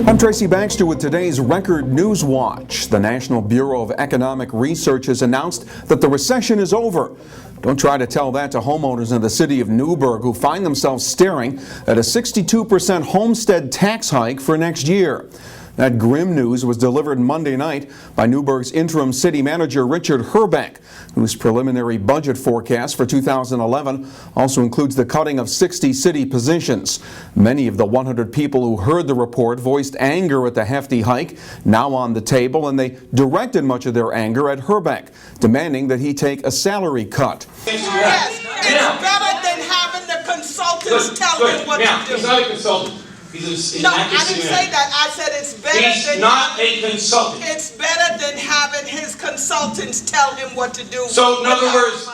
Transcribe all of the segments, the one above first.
I'm Tracy Baxter with today's Record Newswatch. The National Bureau of Economic Research has announced that the recession is over. Don't try to tell that to homeowners in the city of Newburgh who find themselves staring at a 62% homestead tax hike for next year. That grim news was delivered Monday night by Newburgh's interim city manager Richard Herbeck, whose preliminary budget forecast for 2011 also includes the cutting of 60 city positions. Many of the 100 people who heard the report voiced anger at the hefty hike now on the table, and they directed much of their anger at Herbeck, demanding that he take a salary cut. Yes, it's better than having the consultants tell him what to do. He's not a consultant. He's no, I didn't say that. I said it's better He's not a consultant. It's better than having his consultants tell him what to do. So, in other words,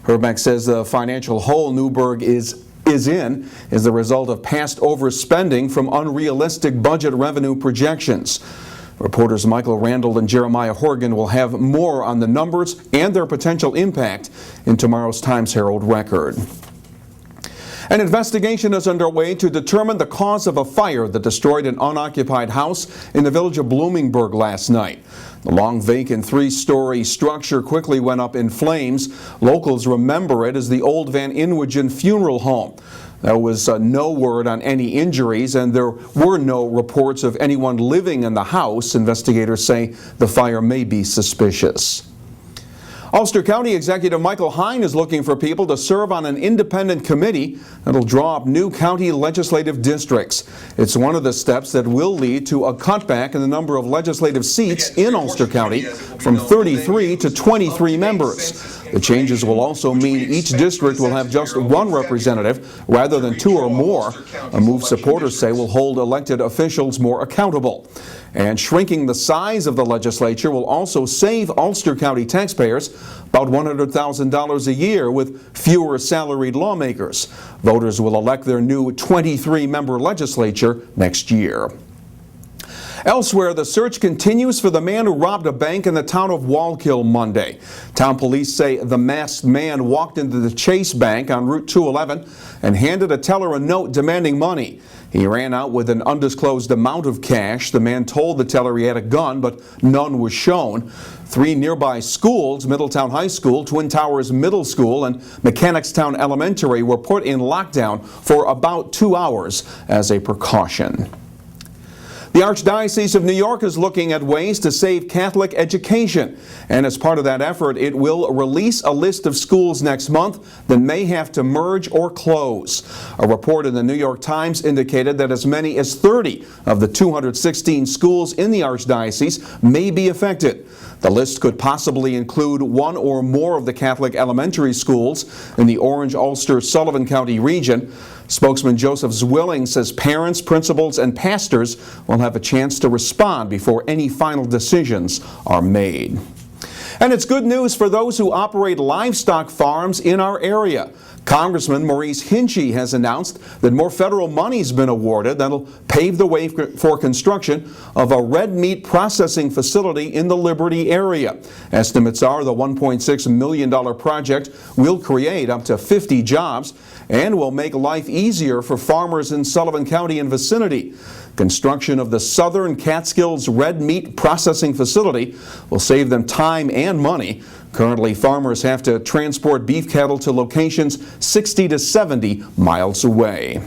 Herbeck says the financial hole Newburgh is in is the result of past overspending from unrealistic budget revenue projections. Reporters Michael Randall and Jeremiah Horgan will have more on the numbers and their potential impact in tomorrow's Times-Herald Record. An investigation is underway to determine the cause of a fire that destroyed an unoccupied house in the village of Bloomingburg last night. The long vacant three-story structure quickly went up in flames. Locals remember it as the old Van Inwagen funeral home. There was no word on any injuries, and there were no reports of anyone living in the house. Investigators say the fire may be suspicious. Ulster County Executive Michael Hine is looking for people to serve on an independent committee that will draw up new county legislative districts. It's one of the steps that will lead to a cutback in the number of legislative seats in Ulster County from 33 to 23 members. The changes will also mean each district will have just one representative rather than two or more, a move supporters say will hold elected officials more accountable. And shrinking the size of the legislature will also save Ulster County taxpayers about $100,000 a year with fewer salaried lawmakers. Voters will elect their new 23-member legislature next year. Elsewhere, the search continues for the man who robbed a bank in the town of Wallkill Monday. Town police say the masked man walked into the Chase Bank on Route 211 and handed a teller a note demanding money. He ran out with an undisclosed amount of cash. The man told the teller he had a gun, but none was shown. Three nearby schools, Middletown High School, Twin Towers Middle School, and Mechanicstown Elementary, were put in lockdown for about 2 hours as a precaution. The Archdiocese of New York is looking at ways to save Catholic education, and as part of that effort, it will release a list of schools next month that may have to merge or close. A report in the New York Times indicated that as many as 30 of the 216 schools in the Archdiocese may be affected. The list could possibly include one or more of the Catholic elementary schools in the Orange, Ulster, Sullivan County region. Spokesman Joseph Zwilling says parents, principals, and pastors will have a chance to respond before any final decisions are made. And it's good news for those who operate livestock farms in our area. Congressman Maurice Hinchey has announced that more federal money's been awarded that'll pave the way for construction of a red meat processing facility in the Liberty area. Estimates are the $1.6 million project will create up to 50 jobs and will make life easier for farmers in Sullivan County and vicinity. Construction of the Southern Catskills Red Meat Processing Facility will save them time and money. Currently, farmers have to transport beef cattle to locations 60 to 70 miles away.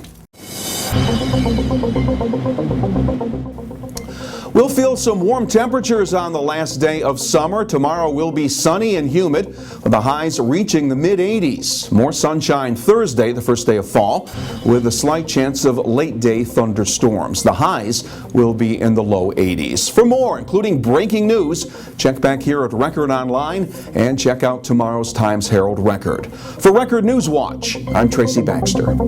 We'll feel some warm temperatures on the last day of summer. Tomorrow will be sunny and humid, with the highs reaching the mid-80s. More sunshine Thursday, the first day of fall, with a slight chance of late-day thunderstorms. The highs will be in the low 80s. For more, including breaking news, check back here at Record Online and check out tomorrow's Times-Herald Record. For Record Newswatch, I'm Tracy Baxter.